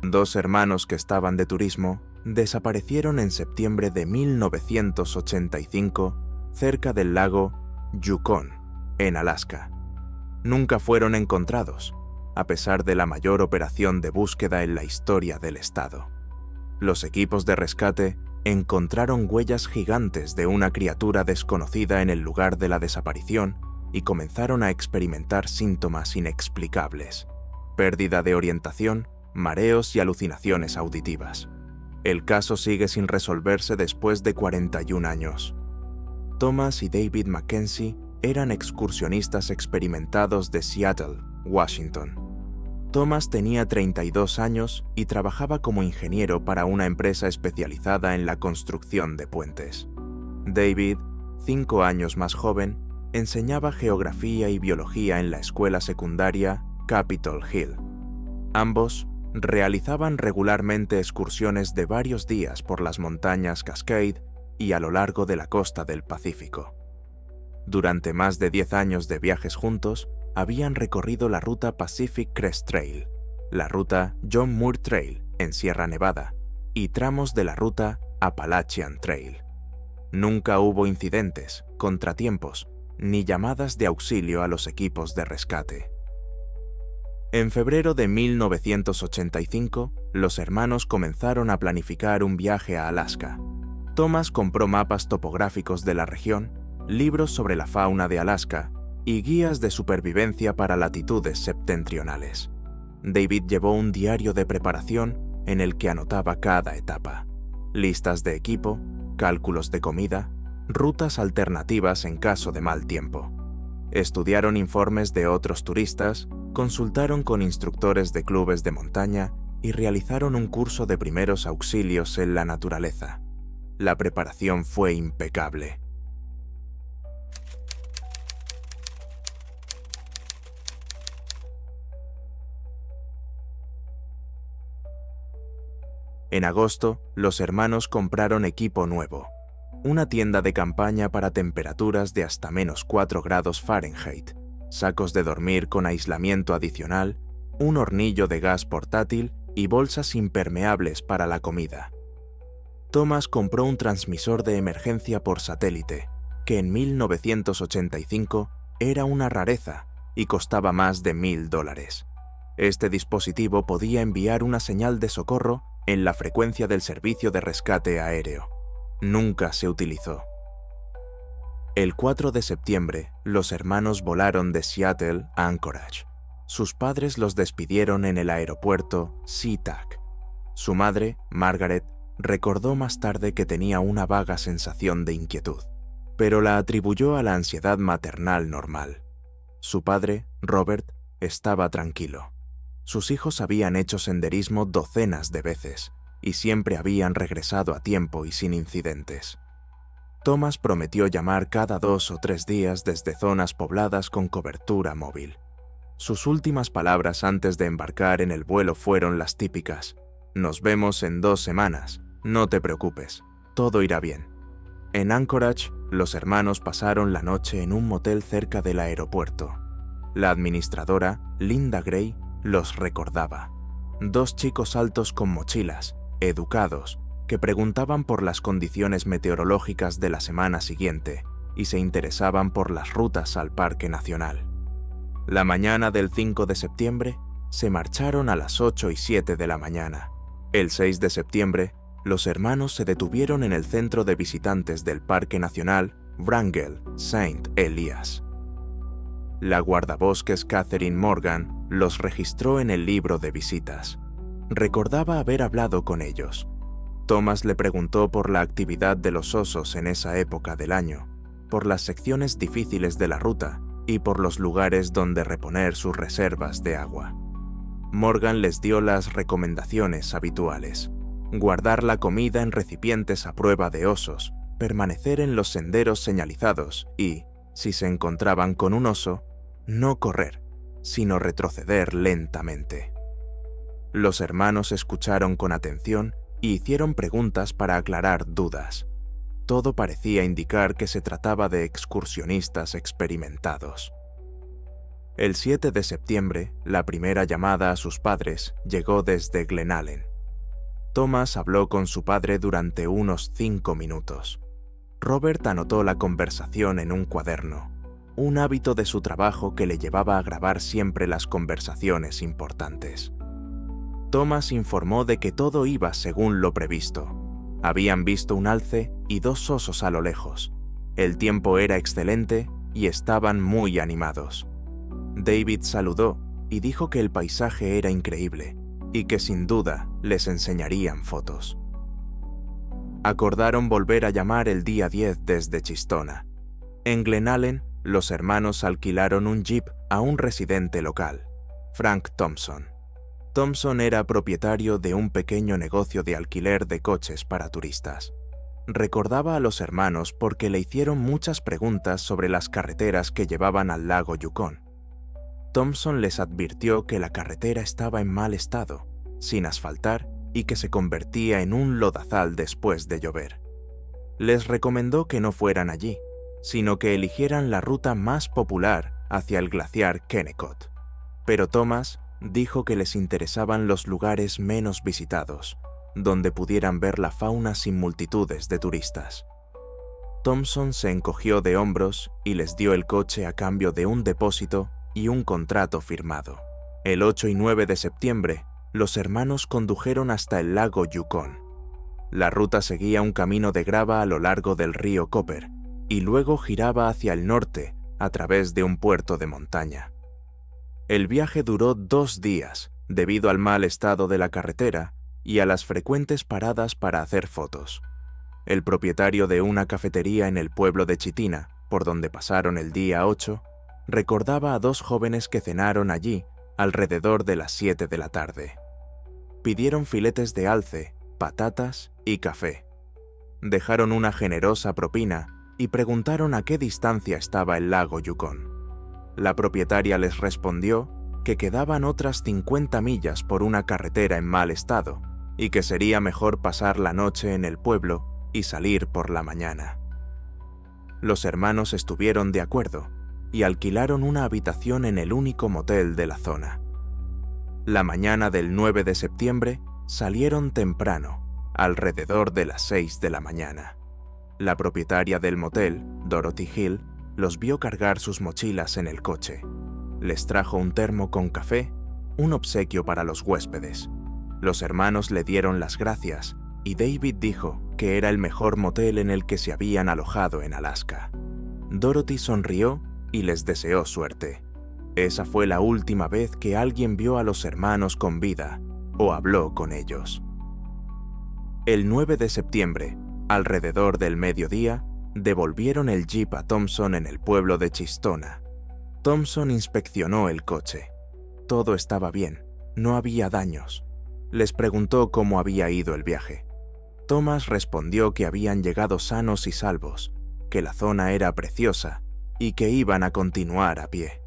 Dos hermanos que estaban de turismo desaparecieron en septiembre de 1985 cerca del lago Yukon, en Alaska. Nunca fueron encontrados, a pesar de la mayor operación de búsqueda en la historia del estado. Los equipos de rescate encontraron huellas gigantes de una criatura desconocida en el lugar de la desaparición y comenzaron a experimentar síntomas inexplicables: pérdida de orientación, mareos y alucinaciones auditivas. El caso sigue sin resolverse después de 41 años. Thomas y David Mackenzie eran excursionistas experimentados de Seattle, Washington. Thomas tenía 32 años y trabajaba como ingeniero para una empresa especializada en la construcción de puentes. David, 5 años más joven, enseñaba geografía y biología en la escuela secundaria Capitol Hill. Ambos realizaban regularmente excursiones de varios días por las montañas Cascade y a lo largo de la costa del Pacífico. Durante más de 10 años de viajes juntos, habían recorrido la ruta Pacific Crest Trail, la ruta John Muir Trail en Sierra Nevada y tramos de la ruta Appalachian Trail. Nunca hubo incidentes, contratiempos, ni llamadas de auxilio a los equipos de rescate. En febrero de 1985, los hermanos comenzaron a planificar un viaje a Alaska. Thomas compró mapas topográficos de la región, libros sobre la fauna de Alaska y guías de supervivencia para latitudes septentrionales. David llevó un diario de preparación en el que anotaba cada etapa: listas de equipo, cálculos de comida, rutas alternativas en caso de mal tiempo. Estudiaron informes de otros turistas, consultaron con instructores de clubes de montaña y realizaron un curso de primeros auxilios en la naturaleza. La preparación fue impecable. En agosto, los hermanos compraron equipo nuevo: una tienda de campaña para temperaturas de hasta -4 grados Fahrenheit, sacos de dormir con aislamiento adicional, un hornillo de gas portátil y bolsas impermeables para la comida. Thomas compró un transmisor de emergencia por satélite, que en 1985 era una rareza y costaba más de $1,000. Este dispositivo podía enviar una señal de socorro en la frecuencia del servicio de rescate aéreo. Nunca se utilizó. El 4 de septiembre, los hermanos volaron de Seattle a Anchorage. Sus padres los despidieron en el aeropuerto SeaTac. Su madre, Margaret, recordó más tarde que tenía una vaga sensación de inquietud, pero la atribuyó a la ansiedad maternal normal. Su padre, Robert, estaba tranquilo. Sus hijos habían hecho senderismo docenas de veces y siempre habían regresado a tiempo y sin incidentes. Thomas prometió llamar cada 2 o 3 días desde zonas pobladas con cobertura móvil. Sus últimas palabras antes de embarcar en el vuelo fueron las típicas: «Nos vemos en 2 semanas, no te preocupes, todo irá bien». En Anchorage, los hermanos pasaron la noche en un motel cerca del aeropuerto. La administradora, Linda Gray, los recordaba: 2 chicos altos con mochilas, educados, que preguntaban por las condiciones meteorológicas de la semana siguiente y se interesaban por las rutas al Parque Nacional. La mañana del 5 de septiembre se marcharon a las 8:07 de la mañana. El 6 de septiembre, los hermanos se detuvieron en el centro de visitantes del Parque Nacional Wrangell St. Elias. La guardabosques Catherine Morgan los registró en el libro de visitas. Recordaba haber hablado con ellos. Thomas le preguntó por la actividad de los osos en esa época del año, por las secciones difíciles de la ruta y por los lugares donde reponer sus reservas de agua. Morgan les dio las recomendaciones habituales: guardar la comida en recipientes a prueba de osos, permanecer en los senderos señalizados y, si se encontraban con un oso, no correr, sino retroceder lentamente. Los hermanos escucharon con atención y hicieron preguntas para aclarar dudas. Todo parecía indicar que se trataba de excursionistas experimentados. El 7 de septiembre, la primera llamada a sus padres llegó desde Glenallen. Thomas habló con su padre durante unos 5 minutos. Robert anotó la conversación en un cuaderno, un hábito de su trabajo que le llevaba a grabar siempre las conversaciones importantes. Thomas informó de que todo iba según lo previsto. Habían visto un alce y 2 osos a lo lejos. El tiempo era excelente y estaban muy animados. David saludó y dijo que el paisaje era increíble y que sin duda les enseñarían fotos. Acordaron volver a llamar el día 10 desde Chistona. En Glenallen, los hermanos alquilaron un jeep a un residente local, Frank Thompson. Thompson era propietario de un pequeño negocio de alquiler de coches para turistas. Recordaba a los hermanos porque le hicieron muchas preguntas sobre las carreteras que llevaban al lago Yukon. Thompson les advirtió que la carretera estaba en mal estado, sin asfaltar y que se convertía en un lodazal después de llover. Les recomendó que no fueran allí, sino que eligieran la ruta más popular hacia el glaciar Kennecott. Pero Thomas dijo que les interesaban los lugares menos visitados, donde pudieran ver la fauna sin multitudes de turistas. Thompson se encogió de hombros y les dio el coche a cambio de un depósito y un contrato firmado. El 8 y 9 de septiembre, los hermanos condujeron hasta el lago Yukon. La ruta seguía un camino de grava a lo largo del río Copper y luego giraba hacia el norte a través de un puerto de montaña. El viaje duró 2 días debido al mal estado de la carretera y a las frecuentes paradas para hacer fotos. El propietario de una cafetería en el pueblo de Chitina, por donde pasaron el día 8, recordaba a 2 jóvenes que cenaron allí alrededor de las 7 de la tarde. Pidieron filetes de alce, patatas y café. Dejaron una generosa propina y preguntaron a qué distancia estaba el lago Yukon. La propietaria les respondió que quedaban otras 50 millas por una carretera en mal estado y que sería mejor pasar la noche en el pueblo y salir por la mañana. Los hermanos estuvieron de acuerdo y alquilaron una habitación en el único motel de la zona. La mañana del 9 de septiembre salieron temprano, alrededor de las 6 de la mañana. La propietaria del motel, Dorothy Hill, los vio cargar sus mochilas en el coche. Les trajo un termo con café, un obsequio para los huéspedes. Los hermanos le dieron las gracias y David dijo que era el mejor motel en el que se habían alojado en Alaska. Dorothy sonrió y les deseó suerte. Esa fue la última vez que alguien vio a los hermanos con vida o habló con ellos. El 9 de septiembre, alrededor del mediodía, devolvieron el jeep a Thompson en el pueblo de Chistona. Thompson inspeccionó el coche. Todo estaba bien, no había daños. Les preguntó cómo había ido el viaje. Thomas respondió que habían llegado sanos y salvos, que la zona era preciosa y que iban a continuar a pie.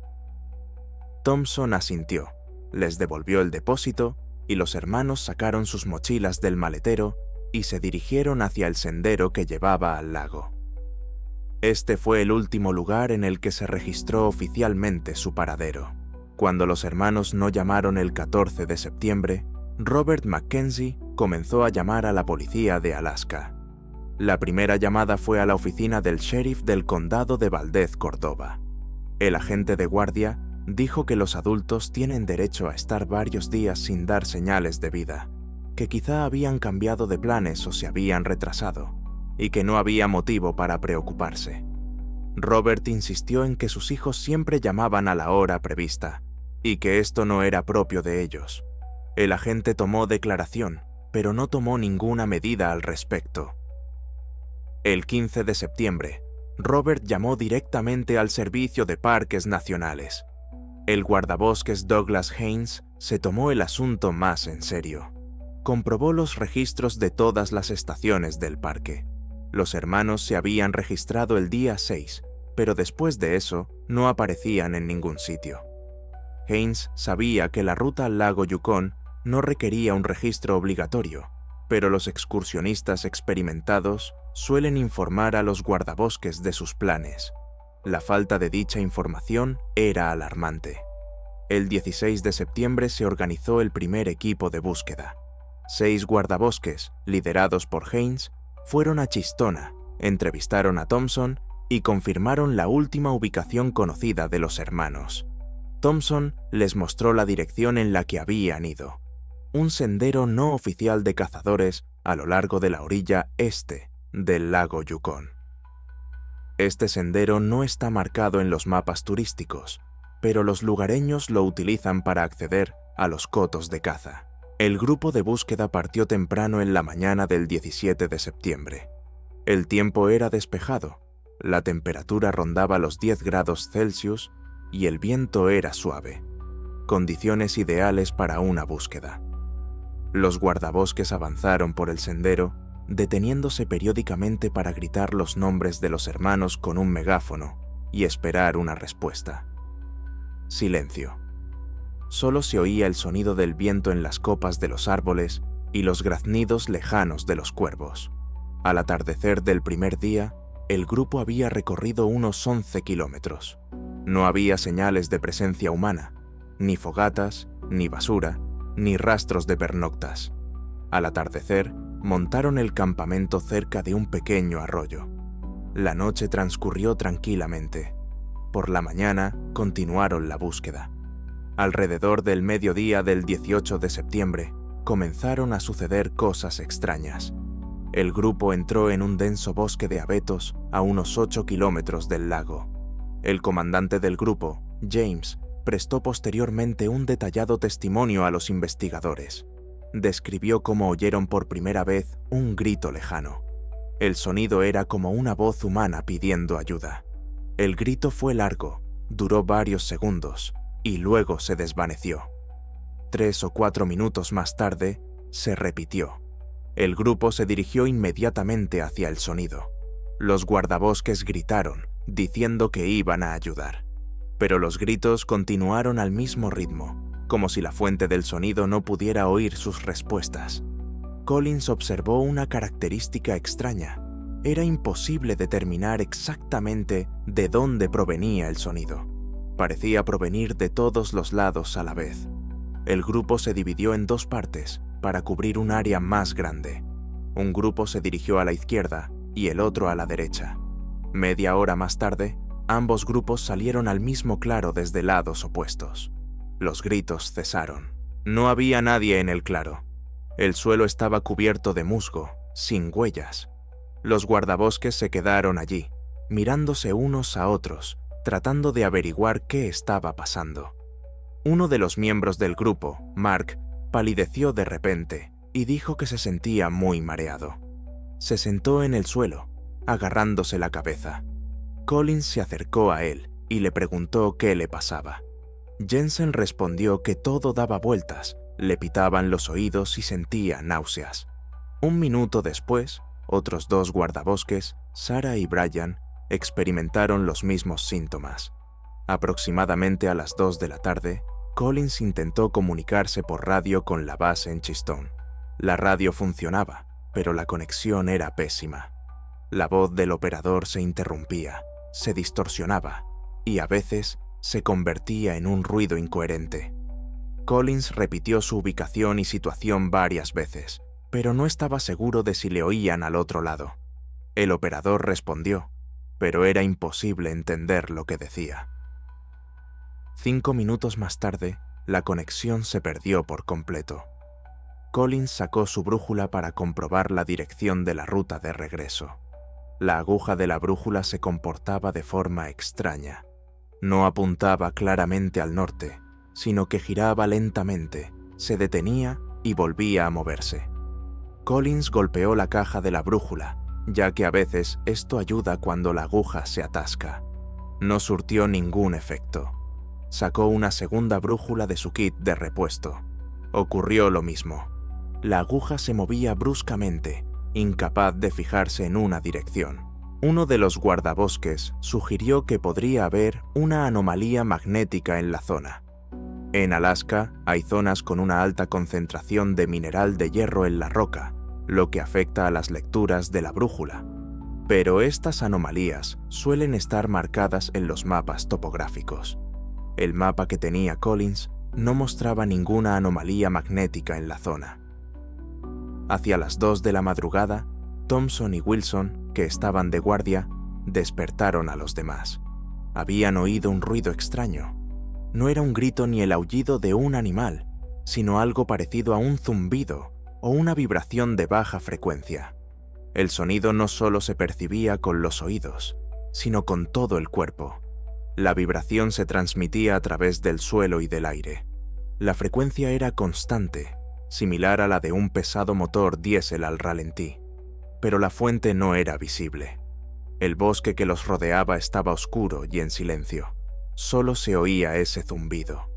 Thompson asintió, les devolvió el depósito y los hermanos sacaron sus mochilas del maletero y se dirigieron hacia el sendero que llevaba al lago. Este fue el último lugar en el que se registró oficialmente su paradero. Cuando los hermanos no llamaron el 14 de septiembre, Robert Mackenzie comenzó a llamar a la policía de Alaska. La primera llamada fue a la oficina del sheriff del condado de Valdez, Córdoba. El agente de guardia dijo que los adultos tienen derecho a estar varios días sin dar señales de vida, que quizá habían cambiado de planes o se habían retrasado, y que no había motivo para preocuparse. Robert insistió en que sus hijos siempre llamaban a la hora prevista, y que esto no era propio de ellos. El agente tomó declaración, pero no tomó ninguna medida al respecto. El 15 de septiembre, Robert llamó directamente al Servicio de Parques Nacionales. El guardabosques Douglas Haynes se tomó el asunto más en serio. Comprobó los registros de todas las estaciones del parque. Los hermanos se habían registrado el día 6, pero después de eso no aparecían en ningún sitio. Haynes sabía que la ruta al lago Yukon no requería un registro obligatorio, pero los excursionistas experimentados suelen informar a los guardabosques de sus planes. La falta de dicha información era alarmante. El 16 de septiembre se organizó el primer equipo de búsqueda. 6 guardabosques, liderados por Haynes, fueron a Chistona, entrevistaron a Thompson y confirmaron la última ubicación conocida de los hermanos. Thompson les mostró la dirección en la que habían ido, un sendero no oficial de cazadores a lo largo de la orilla este del lago Yukon. Este sendero no está marcado en los mapas turísticos, pero los lugareños lo utilizan para acceder a los cotos de caza. El grupo de búsqueda partió temprano en la mañana del 17 de septiembre. El tiempo era despejado, la temperatura rondaba los 10 grados Celsius y el viento era suave. Condiciones ideales para una búsqueda. Los guardabosques avanzaron por el sendero, deteniéndose periódicamente para gritar los nombres de los hermanos con un megáfono y esperar una respuesta. Silencio. Solo se oía el sonido del viento en las copas de los árboles y los graznidos lejanos de los cuervos. Al atardecer del primer día, el grupo había recorrido unos 11 kilómetros. No había señales de presencia humana, ni fogatas, ni basura, ni rastros de pernoctas. Al atardecer, montaron el campamento cerca de un pequeño arroyo. La noche transcurrió tranquilamente. Por la mañana, continuaron la búsqueda. Alrededor del mediodía del 18 de septiembre, comenzaron a suceder cosas extrañas. El grupo entró en un denso bosque de abetos a unos 8 kilómetros del lago. El comandante del grupo, James, prestó posteriormente un detallado testimonio a los investigadores. Describió cómo oyeron por primera vez un grito lejano. El sonido era como una voz humana pidiendo ayuda. El grito fue largo, duró varios segundos, y luego se desvaneció. 3 o 4 minutos más tarde, se repitió. El grupo se dirigió inmediatamente hacia el sonido. Los guardabosques gritaron, diciendo que iban a ayudar. Pero los gritos continuaron al mismo ritmo, como si la fuente del sonido no pudiera oír sus respuestas. Collins observó una característica extraña. Era imposible determinar exactamente de dónde provenía el sonido. Parecía provenir de todos los lados a la vez. El grupo se dividió en 2 partes para cubrir un área más grande. Un grupo se dirigió a la izquierda y el otro a la derecha. Media hora más tarde, ambos grupos salieron al mismo claro desde lados opuestos. Los gritos cesaron. No había nadie en el claro. El suelo estaba cubierto de musgo, sin huellas. Los guardabosques se quedaron allí, mirándose unos a otros, tratando de averiguar qué estaba pasando. Uno de los miembros del grupo, Mark, palideció de repente y dijo que se sentía muy mareado. Se sentó en el suelo, agarrándose la cabeza. Collins se acercó a él y le preguntó qué le pasaba. Jensen respondió que todo daba vueltas, le pitaban los oídos y sentía náuseas. Un minuto después, otros 2 guardabosques, Sarah y Brian, experimentaron los mismos síntomas. Aproximadamente a las 2 de la tarde, Collins intentó comunicarse por radio con la base en Chistón. La radio funcionaba, pero la conexión era pésima. La voz del operador se interrumpía, se distorsionaba y a veces se convertía en un ruido incoherente. Collins repitió su ubicación y situación varias veces, pero no estaba seguro de si le oían al otro lado. El operador respondió, pero era imposible entender lo que decía. 5 minutos más tarde, la conexión se perdió por completo. Collins sacó su brújula para comprobar la dirección de la ruta de regreso. La aguja de la brújula se comportaba de forma extraña. No apuntaba claramente al norte, sino que giraba lentamente, se detenía y volvía a moverse. Collins golpeó la caja de la brújula, ya que a veces esto ayuda cuando la aguja se atasca. No surtió ningún efecto. Sacó una segunda brújula de su kit de repuesto. Ocurrió lo mismo. La aguja se movía bruscamente, incapaz de fijarse en una dirección. Uno de los guardabosques sugirió que podría haber una anomalía magnética en la zona. En Alaska hay zonas con una alta concentración de mineral de hierro en la roca, lo que afecta a las lecturas de la brújula. Pero estas anomalías suelen estar marcadas en los mapas topográficos. El mapa que tenía Collins no mostraba ninguna anomalía magnética en la zona. Hacia las 2 de la madrugada, Thompson y Wilson, que estaban de guardia, despertaron a los demás. Habían oído un ruido extraño. No era un grito ni el aullido de un animal, sino algo parecido a un zumbido o una vibración de baja frecuencia. El sonido no solo se percibía con los oídos, sino con todo el cuerpo. La vibración se transmitía a través del suelo y del aire. La frecuencia era constante, similar a la de un pesado motor diésel al ralentí, pero la fuente no era visible. El bosque que los rodeaba estaba oscuro y en silencio. Solo se oía ese zumbido.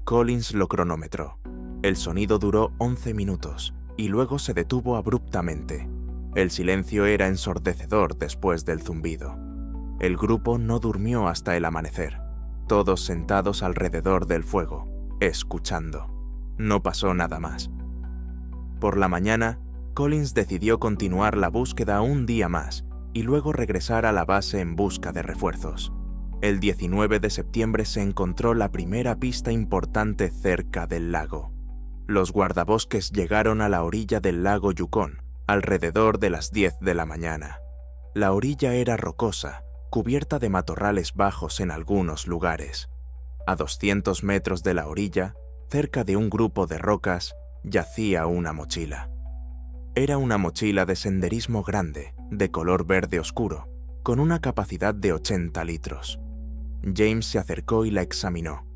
Collins lo cronometró. El sonido duró 11 minutos y luego se detuvo abruptamente. El silencio era ensordecedor después del zumbido. El grupo no durmió hasta el amanecer, todos sentados alrededor del fuego, escuchando. No pasó nada más. Por la mañana, Collins decidió continuar la búsqueda un día más y luego regresar a la base en busca de refuerzos. El 19 de septiembre se encontró la primera pista importante cerca del lago. Los guardabosques llegaron a la orilla del lago Yukon alrededor de las 10 de la mañana. La orilla era rocosa, cubierta de matorrales bajos en algunos lugares. A 200 metros de la orilla, cerca de un grupo de rocas, yacía una mochila. Era una mochila de senderismo grande, de color verde oscuro, con una capacidad de 80 litros. James se acercó y la examinó.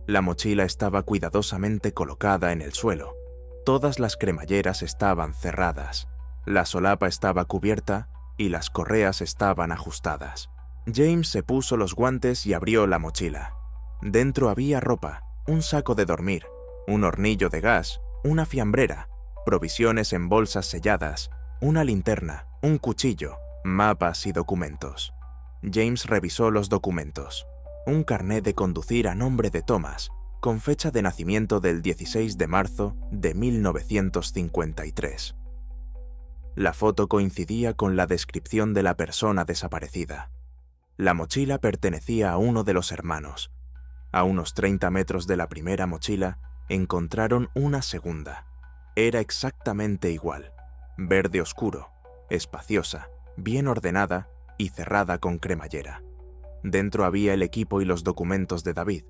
La mochila estaba cuidadosamente colocada en el suelo. Todas las cremalleras estaban cerradas. La solapa estaba cubierta y las correas estaban ajustadas. James se puso los guantes y abrió la mochila. Dentro había ropa, un saco de dormir, un hornillo de gas, una fiambrera, provisiones en bolsas selladas, una linterna, un cuchillo, mapas y documentos. James revisó los documentos. Un carnet de conducir a nombre de Thomas, con fecha de nacimiento del 16 de marzo de 1953. La foto coincidía con la descripción de la persona desaparecida. La mochila pertenecía a uno de los hermanos. A unos 30 metros de la primera mochila, encontraron una segunda. Era exactamente igual, verde oscuro, espaciosa, bien ordenada y cerrada con cremallera. Dentro había el equipo y los documentos de David.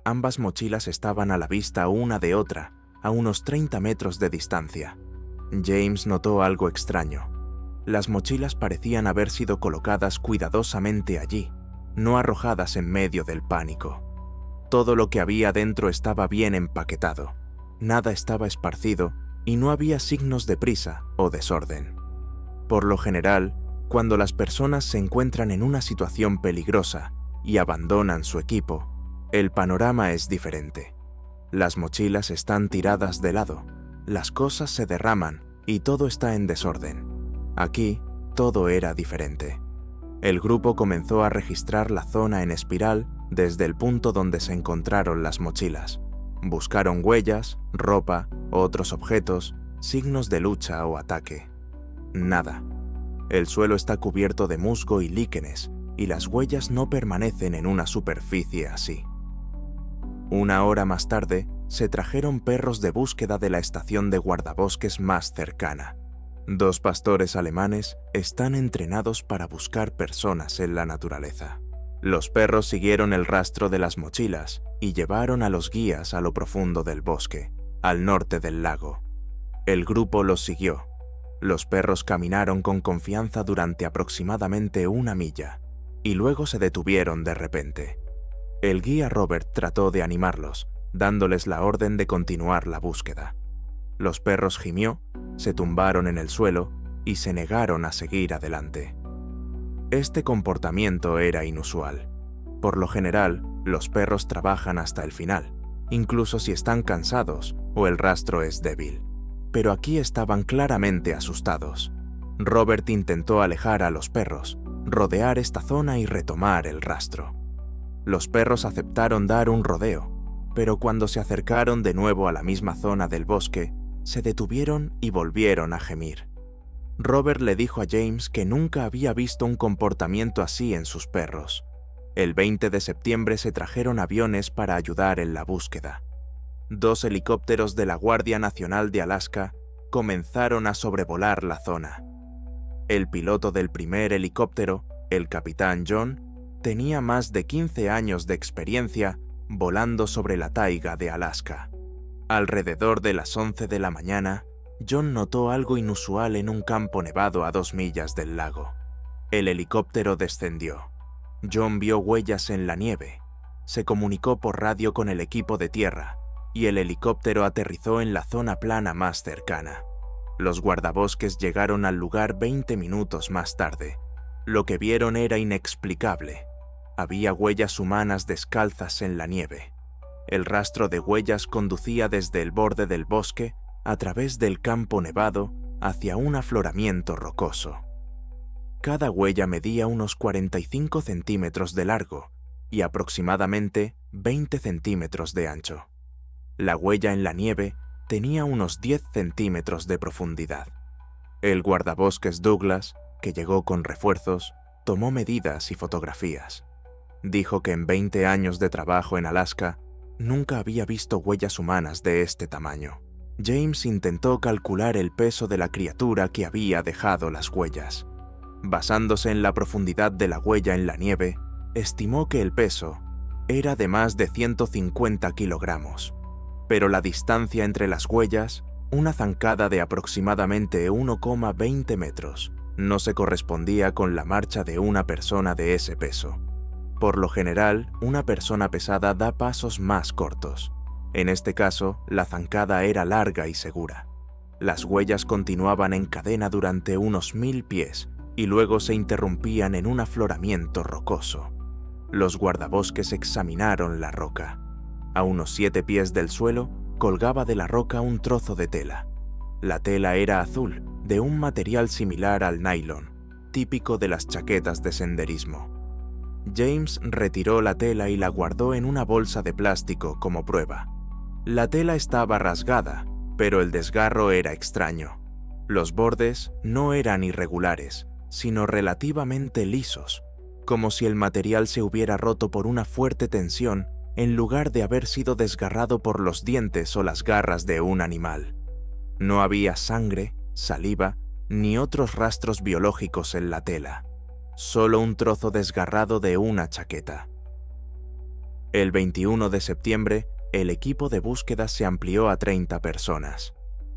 Ambas mochilas estaban a la vista una de otra, a unos 30 metros de distancia. James notó algo extraño. Las mochilas parecían haber sido colocadas cuidadosamente allí, no arrojadas en medio del pánico. Todo lo que había dentro estaba bien empaquetado, nada estaba esparcido y no había signos de prisa o desorden. Por lo general, cuando las personas se encuentran en una situación peligrosa y abandonan su equipo, el panorama es diferente. Las mochilas están tiradas de lado, las cosas se derraman y todo está en desorden. Aquí, todo era diferente. El grupo comenzó a registrar la zona en espiral desde el punto donde se encontraron las mochilas. Buscaron huellas, ropa, otros objetos, signos de lucha o ataque. Nada. El suelo está cubierto de musgo y líquenes, y las huellas no permanecen en una superficie así. Una hora más tarde, se trajeron perros de búsqueda de la estación de guardabosques más cercana. 2 pastores alemanes están entrenados para buscar personas en la naturaleza. Los perros siguieron el rastro de las mochilas y llevaron a los guías a lo profundo del bosque, al norte del lago. El grupo los siguió. Los perros caminaron con confianza durante aproximadamente 1 milla y luego se detuvieron de repente. El guía Robert trató de animarlos, dándoles la orden de continuar la búsqueda. Los perros gimió, se tumbaron en el suelo y se negaron a seguir adelante. Este comportamiento era inusual. Por lo general, los perros trabajan hasta el final, incluso si están cansados o el rastro es débil. Pero aquí estaban claramente asustados. Robert intentó alejar a los perros, rodear esta zona y retomar el rastro. Los perros aceptaron dar un rodeo, pero cuando se acercaron de nuevo a la misma zona del bosque, se detuvieron y volvieron a gemir. Robert le dijo a James que nunca había visto un comportamiento así en sus perros. El 20 de septiembre se trajeron aviones para ayudar en la búsqueda. 2 helicópteros de la Guardia Nacional de Alaska comenzaron a sobrevolar la zona. El piloto del primer helicóptero, el capitán John, tenía más de 15 años de experiencia volando sobre la taiga de Alaska. Alrededor de las 11 de la mañana, John notó algo inusual en un campo nevado a 2 millas del lago. El helicóptero descendió. John vio huellas en la nieve. Se comunicó por radio con el equipo de tierra y el helicóptero aterrizó en la zona plana más cercana. Los guardabosques llegaron al lugar 20 minutos más tarde. Lo que vieron era inexplicable. Había huellas humanas descalzas en la nieve. El rastro de huellas conducía desde el borde del bosque a través del campo nevado hacia un afloramiento rocoso. Cada huella medía unos 45 centímetros de largo y aproximadamente 20 centímetros de ancho. La huella en la nieve tenía unos 10 centímetros de profundidad. El guardabosques Douglas, que llegó con refuerzos, tomó medidas y fotografías. Dijo que en 20 años de trabajo en Alaska nunca había visto huellas humanas de este tamaño. James intentó calcular el peso de la criatura que había dejado las huellas. Basándose en la profundidad de la huella en la nieve, estimó que el peso era de más de 150 kilogramos. Pero la distancia entre las huellas, una zancada de aproximadamente 1,20 metros, no se correspondía con la marcha de una persona de ese peso. Por lo general, una persona pesada da pasos más cortos. En este caso, la zancada era larga y segura. Las huellas continuaban en cadena durante unos 1000 pies y luego se interrumpían en un afloramiento rocoso. Los guardabosques examinaron la roca. A unos 7 pies del suelo, colgaba de la roca un trozo de tela. La tela era azul, de un material similar al nylon, típico de las chaquetas de senderismo. James retiró la tela y la guardó en una bolsa de plástico como prueba. La tela estaba rasgada, pero el desgarro era extraño. Los bordes no eran irregulares, sino relativamente lisos, como si el material se hubiera roto por una fuerte tensión en lugar de haber sido desgarrado por los dientes o las garras de un animal. No había sangre, saliva, ni otros rastros biológicos en la tela. Solo un trozo desgarrado de una chaqueta. El 21 de septiembre, el equipo de búsqueda se amplió a 30 personas.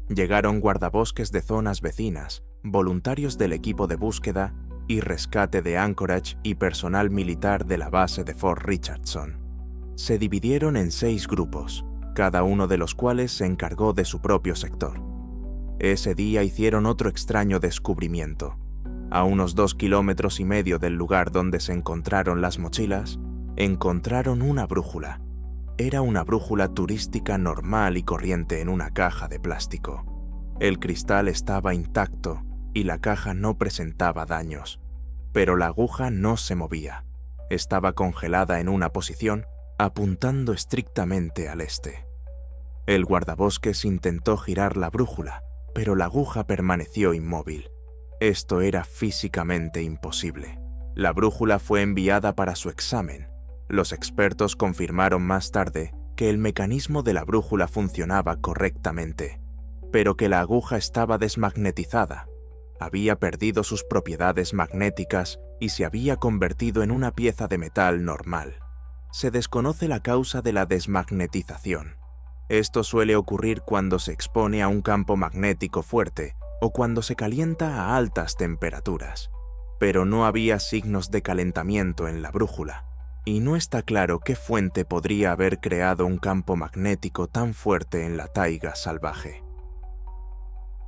Llegaron guardabosques de zonas vecinas, voluntarios del equipo de búsqueda y rescate de Anchorage y personal militar de la base de Fort Richardson. Se dividieron en 6 grupos, cada uno de los cuales se encargó de su propio sector. Ese día hicieron otro extraño descubrimiento. A unos 2,5 kilómetros del lugar donde se encontraron las mochilas, encontraron una brújula. Era una brújula turística normal y corriente en una caja de plástico. El cristal estaba intacto y la caja no presentaba daños, pero la aguja no se movía. Estaba congelada en una posición, apuntando estrictamente al este. El guardabosques intentó girar la brújula, pero la aguja permaneció inmóvil. Esto era físicamente imposible. La brújula fue enviada para su examen. Los expertos confirmaron más tarde que el mecanismo de la brújula funcionaba correctamente, pero que la aguja estaba desmagnetizada. Había perdido sus propiedades magnéticas y se había convertido en una pieza de metal normal. Se desconoce la causa de la desmagnetización. Esto suele ocurrir cuando se expone a un campo magnético fuerte o cuando se calienta a altas temperaturas. Pero no había signos de calentamiento en la brújula, y no está claro qué fuente podría haber creado un campo magnético tan fuerte en la taiga salvaje.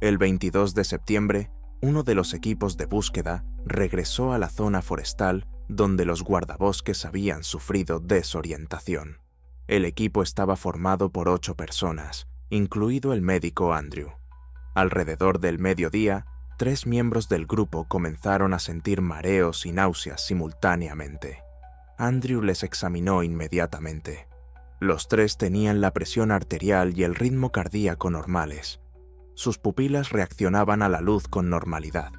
El 22 de septiembre, uno de los equipos de búsqueda regresó a la zona forestal donde los guardabosques habían sufrido desorientación. El equipo estaba formado por 8 personas, incluido el médico Andrew. Alrededor del mediodía, 3 miembros del grupo comenzaron a sentir mareos y náuseas simultáneamente. Andrew les examinó inmediatamente. Los 3 tenían la presión arterial y el ritmo cardíaco normales. Sus pupilas reaccionaban a la luz con normalidad.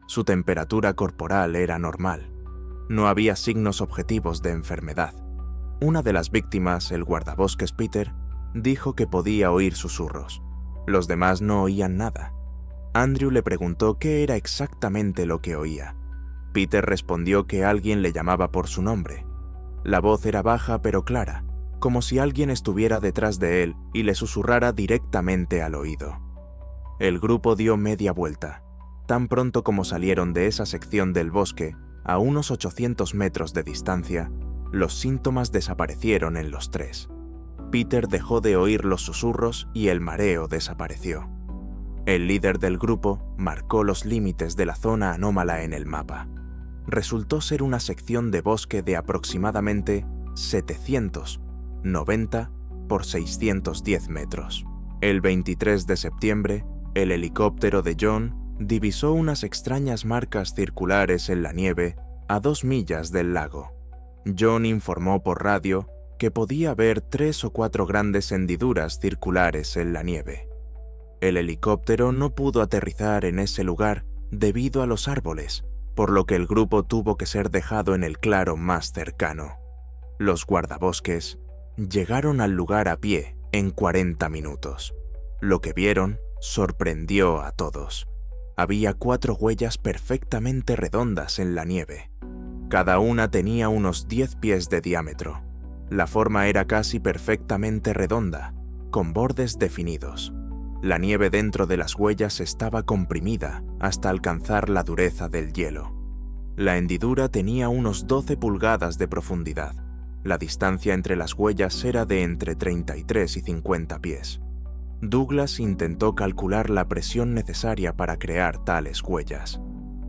Su temperatura corporal era normal. No había signos objetivos de enfermedad. Una de las víctimas, el guardabosques Peter, dijo que podía oír susurros. Los demás no oían nada. Andrew le preguntó qué era exactamente lo que oía. Peter respondió que alguien le llamaba por su nombre. La voz era baja pero clara, como si alguien estuviera detrás de él y le susurrara directamente al oído. El grupo dio media vuelta. Tan pronto como salieron de esa sección del bosque, a unos 800 metros de distancia, los síntomas desaparecieron en los tres. Peter dejó de oír los susurros y el mareo desapareció. El líder del grupo marcó los límites de la zona anómala en el mapa. Resultó ser una sección de bosque de aproximadamente 790 por 610 metros. El 23 de septiembre, el helicóptero de John divisó unas extrañas marcas circulares en la nieve a 2 millas del lago. John informó por radio que podía ver 3 o 4 grandes hendiduras circulares en la nieve. El helicóptero no pudo aterrizar en ese lugar debido a los árboles, por lo que el grupo tuvo que ser dejado en el claro más cercano. Los guardabosques llegaron al lugar a pie en 40 minutos. Lo que vieron sorprendió a todos. Había 4 huellas perfectamente redondas en la nieve. Cada una tenía unos 10 pies de diámetro. La forma era casi perfectamente redonda, con bordes definidos. La nieve dentro de las huellas estaba comprimida hasta alcanzar la dureza del hielo. La hendidura tenía unos 12 pulgadas de profundidad. La distancia entre las huellas era de entre 33 y 50 pies. Douglas intentó calcular la presión necesaria para crear tales huellas.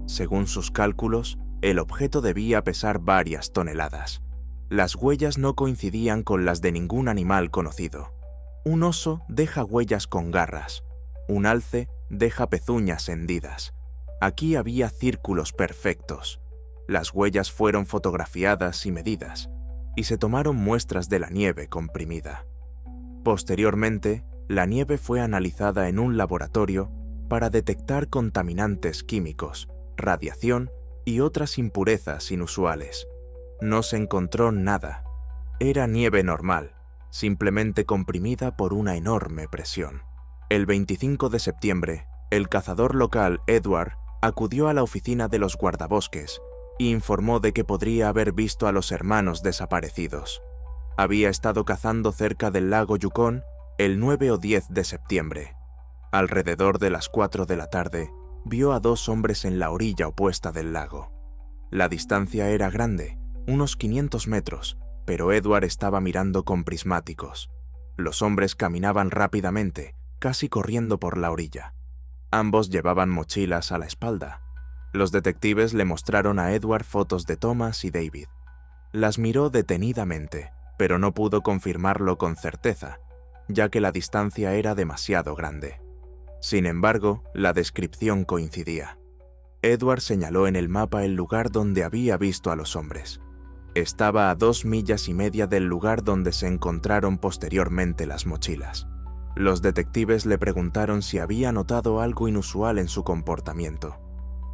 Según sus cálculos, el objeto debía pesar varias toneladas. Las huellas no coincidían con las de ningún animal conocido. Un oso deja huellas con garras. Un alce deja pezuñas hendidas. Aquí había círculos perfectos. Las huellas fueron fotografiadas y medidas, y se tomaron muestras de la nieve comprimida. Posteriormente, la nieve fue analizada en un laboratorio para detectar contaminantes químicos, radiación y otras impurezas inusuales. No se encontró nada. Era nieve normal, simplemente comprimida por una enorme presión. El 25 de septiembre, el cazador local Edward acudió a la oficina de los guardabosques y informó de que podría haber visto a los hermanos desaparecidos. Había estado cazando cerca del lago Yukon el 9 o 10 de septiembre. Alrededor de las 4 de la tarde, vio a 2 hombres en la orilla opuesta del lago. La distancia era grande, unos 500 metros, pero Edward estaba mirando con prismáticos. Los hombres caminaban rápidamente, casi corriendo por la orilla. Ambos llevaban mochilas a la espalda. Los detectives le mostraron a Edward fotos de Thomas y David. Las miró detenidamente, pero no pudo confirmarlo con certeza, ya que la distancia era demasiado grande. Sin embargo, la descripción coincidía. Edward señaló en el mapa el lugar donde había visto a los hombres. Estaba a 2 millas y media del lugar donde se encontraron posteriormente las mochilas. Los detectives le preguntaron si había notado algo inusual en su comportamiento.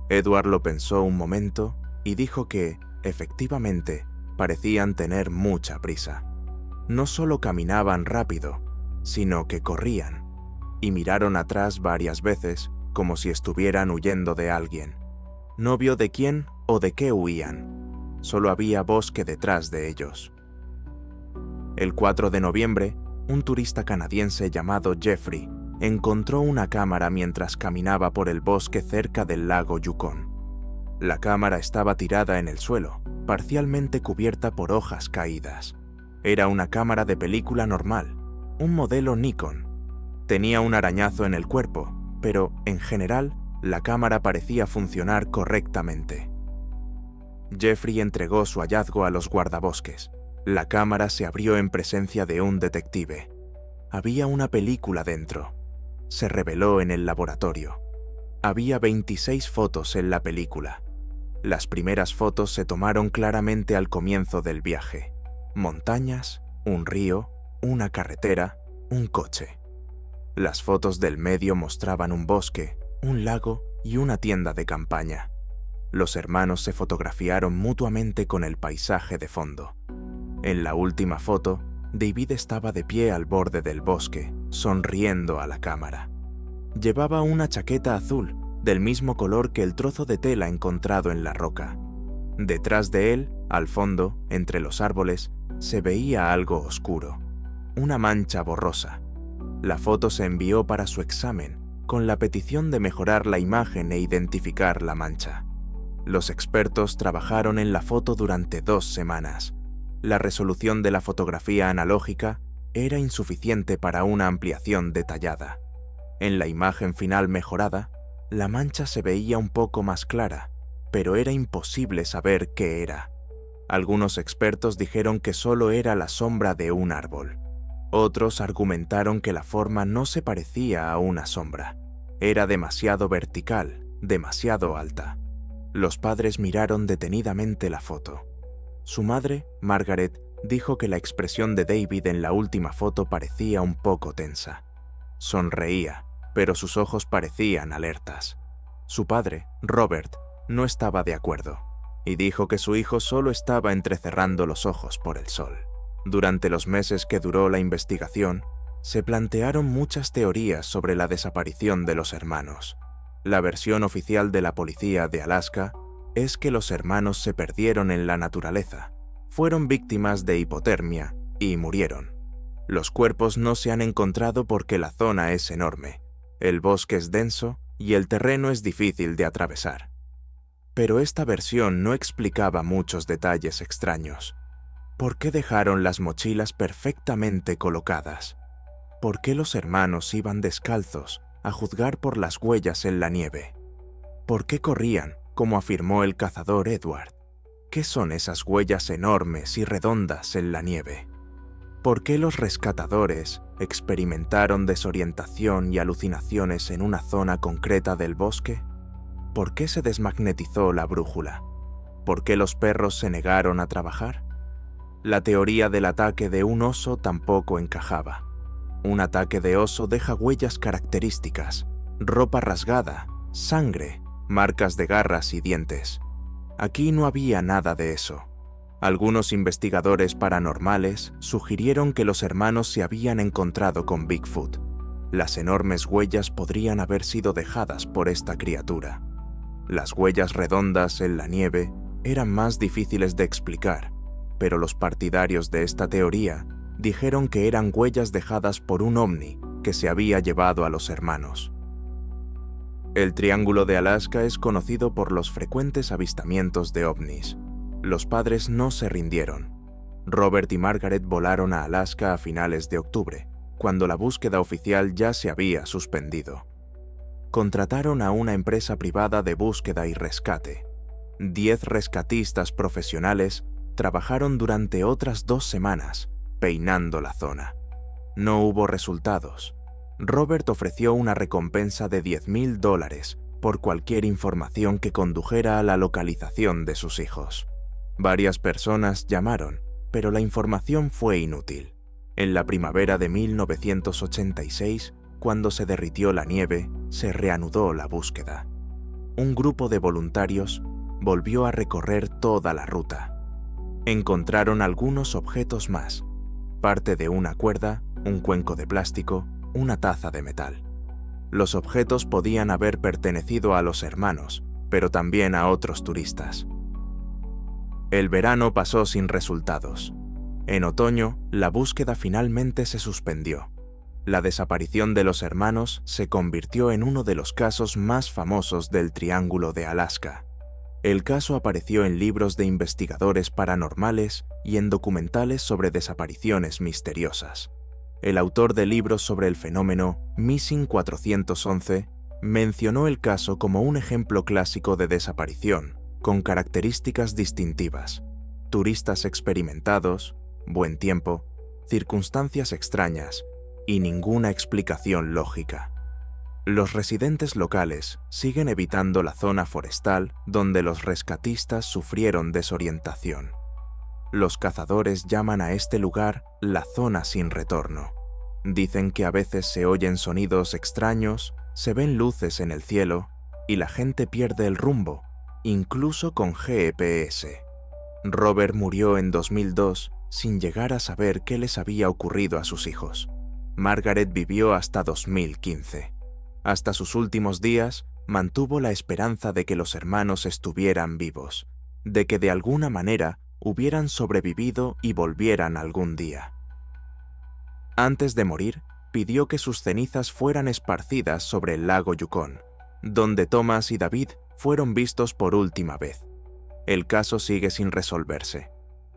Edward lo pensó un momento y dijo que, efectivamente, parecían tener mucha prisa. No solo caminaban rápido, sino que corrían, y miraron atrás varias veces como si estuvieran huyendo de alguien. No vio de quién o de qué huían. Solo había bosque detrás de ellos. El 4 de noviembre, un turista canadiense llamado Jeffrey encontró una cámara mientras caminaba por el bosque cerca del lago Yukon. La cámara estaba tirada en el suelo, parcialmente cubierta por hojas caídas. Era una cámara de película normal, un modelo Nikon. Tenía un arañazo en el cuerpo, pero, en general, la cámara parecía funcionar correctamente. Jeffrey entregó su hallazgo a los guardabosques. La cámara se abrió en presencia de un detective. Había una película dentro. Se reveló en el laboratorio. Había 26 fotos en la película. Las primeras fotos se tomaron claramente al comienzo del viaje. Montañas, un río, una carretera, un coche. Las fotos del medio mostraban un bosque, un lago y una tienda de campaña. Los hermanos se fotografiaron mutuamente con el paisaje de fondo. En la última foto, David estaba de pie al borde del bosque, sonriendo a la cámara. Llevaba una chaqueta azul, del mismo color que el trozo de tela encontrado en la roca. Detrás de él, al fondo, entre los árboles, se veía algo oscuro, una mancha borrosa. La foto se envió para su examen, con la petición de mejorar la imagen e identificar la mancha. Los expertos trabajaron en la foto durante 2 semanas. La resolución de la fotografía analógica era insuficiente para una ampliación detallada. En la imagen final mejorada, la mancha se veía un poco más clara, pero era imposible saber qué era. Algunos expertos dijeron que solo era la sombra de un árbol. Otros argumentaron que la forma no se parecía a una sombra. Era demasiado vertical, demasiado alta. Los padres miraron detenidamente la foto. Su madre, Margaret, dijo que la expresión de David en la última foto parecía un poco tensa. Sonreía, pero sus ojos parecían alertas. Su padre, Robert, no estaba de acuerdo, y dijo que su hijo solo estaba entrecerrando los ojos por el sol. Durante los meses que duró la investigación, se plantearon muchas teorías sobre la desaparición de los hermanos. La versión oficial de la policía de Alaska es que los hermanos se perdieron en la naturaleza, fueron víctimas de hipotermia y murieron. Los cuerpos no se han encontrado porque la zona es enorme, el bosque es denso y el terreno es difícil de atravesar. Pero esta versión no explicaba muchos detalles extraños. ¿Por qué dejaron las mochilas perfectamente colocadas? ¿Por qué los hermanos iban descalzos, a juzgar por las huellas en la nieve? ¿Por qué corrían, como afirmó el cazador Edward? ¿Qué son esas huellas enormes y redondas en la nieve? ¿Por qué los rescatadores experimentaron desorientación y alucinaciones en una zona concreta del bosque? ¿Por qué se desmagnetizó la brújula? ¿Por qué los perros se negaron a trabajar? La teoría del ataque de un oso tampoco encajaba. Un ataque de oso deja huellas características, ropa rasgada, sangre, marcas de garras y dientes. Aquí no había nada de eso. Algunos investigadores paranormales sugirieron que los hermanos se habían encontrado con Bigfoot. Las enormes huellas podrían haber sido dejadas por esta criatura. Las huellas redondas en la nieve eran más difíciles de explicar, pero los partidarios de esta teoría dijeron que eran huellas dejadas por un ovni que se había llevado a los hermanos. El Triángulo de Alaska es conocido por los frecuentes avistamientos de ovnis. Los padres no se rindieron. Robert y Margaret volaron a Alaska a finales de octubre, cuando la búsqueda oficial ya se había suspendido. Contrataron a una empresa privada de búsqueda y rescate. 10 rescatistas profesionales trabajaron durante otras 2 semanas, peinando la zona. No hubo resultados. Robert ofreció una recompensa de $10,000 por cualquier información que condujera a la localización de sus hijos. Varias personas llamaron, pero la información fue inútil. En la primavera de 1986, cuando se derritió la nieve, se reanudó la búsqueda. Un grupo de voluntarios volvió a recorrer toda la ruta. Encontraron algunos objetos más, parte de una cuerda, un cuenco de plástico, una taza de metal. Los objetos podían haber pertenecido a los hermanos, pero también a otros turistas. El verano pasó sin resultados. En otoño, la búsqueda finalmente se suspendió. La desaparición de los hermanos se convirtió en uno de los casos más famosos del Triángulo de Alaska. El caso apareció en libros de investigadores paranormales y en documentales sobre desapariciones misteriosas. El autor de libros sobre el fenómeno Missing 411 mencionó el caso como un ejemplo clásico de desaparición, con características distintivas: turistas experimentados, buen tiempo, circunstancias extrañas y ninguna explicación lógica. Los residentes locales siguen evitando la zona forestal donde los rescatistas sufrieron desorientación. Los cazadores llaman a este lugar la zona sin retorno. Dicen que a veces se oyen sonidos extraños, se ven luces en el cielo y la gente pierde el rumbo, incluso con GPS. Robert murió en 2002 sin llegar a saber qué les había ocurrido a sus hijos. Margaret vivió hasta 2015. Hasta sus últimos días, mantuvo la esperanza de que los hermanos estuvieran vivos, de que de alguna manera hubieran sobrevivido y volvieran algún día. Antes de morir, pidió que sus cenizas fueran esparcidas sobre el lago Yukon, donde Thomas y David fueron vistos por última vez. El caso sigue sin resolverse.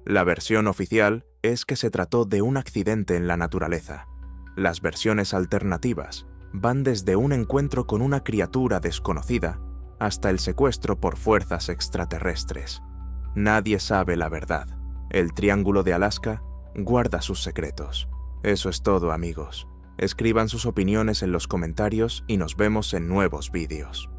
La versión oficial es que se trató de un accidente en la naturaleza. Las versiones alternativas van desde un encuentro con una criatura desconocida hasta el secuestro por fuerzas extraterrestres. Nadie sabe la verdad. El Triángulo de Alaska guarda sus secretos. Eso es todo, amigos. Escriban sus opiniones en los comentarios y nos vemos en nuevos vídeos.